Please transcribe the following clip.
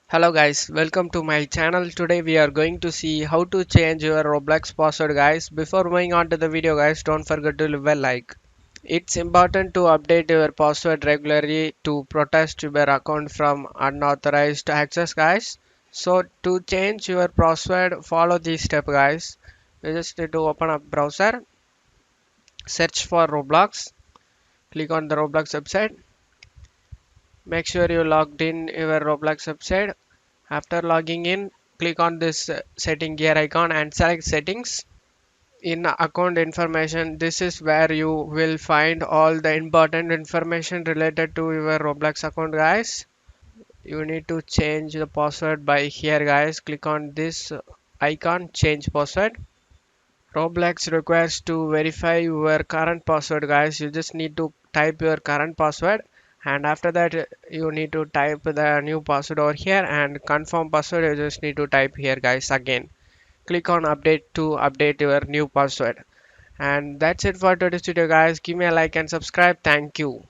Hello guys, welcome to my channel. Today we are going to see how to change your Roblox password guys. Before moving on to the video guys, don't forget to leave a like. It's important to update your password regularly to protect your account from unauthorized access guys. So to change your password, follow this step guys. You just need to open up browser, search for Roblox, click on the Roblox website. Make sure you logged in your Roblox website. After logging in, click on this setting gear icon and select settings. In account information, this is where you will find all the important information related to your Roblox account guys. You need to change the password by here guys. Click on this icon, change password. Roblox requires to verify your current password guys. You just need to type your current password, and after that you need to type the new password over here, and confirm password you just need to type here guys again. Click on update to update your new password. And that's it for today's video guys. Give me a like and subscribe. Thank you.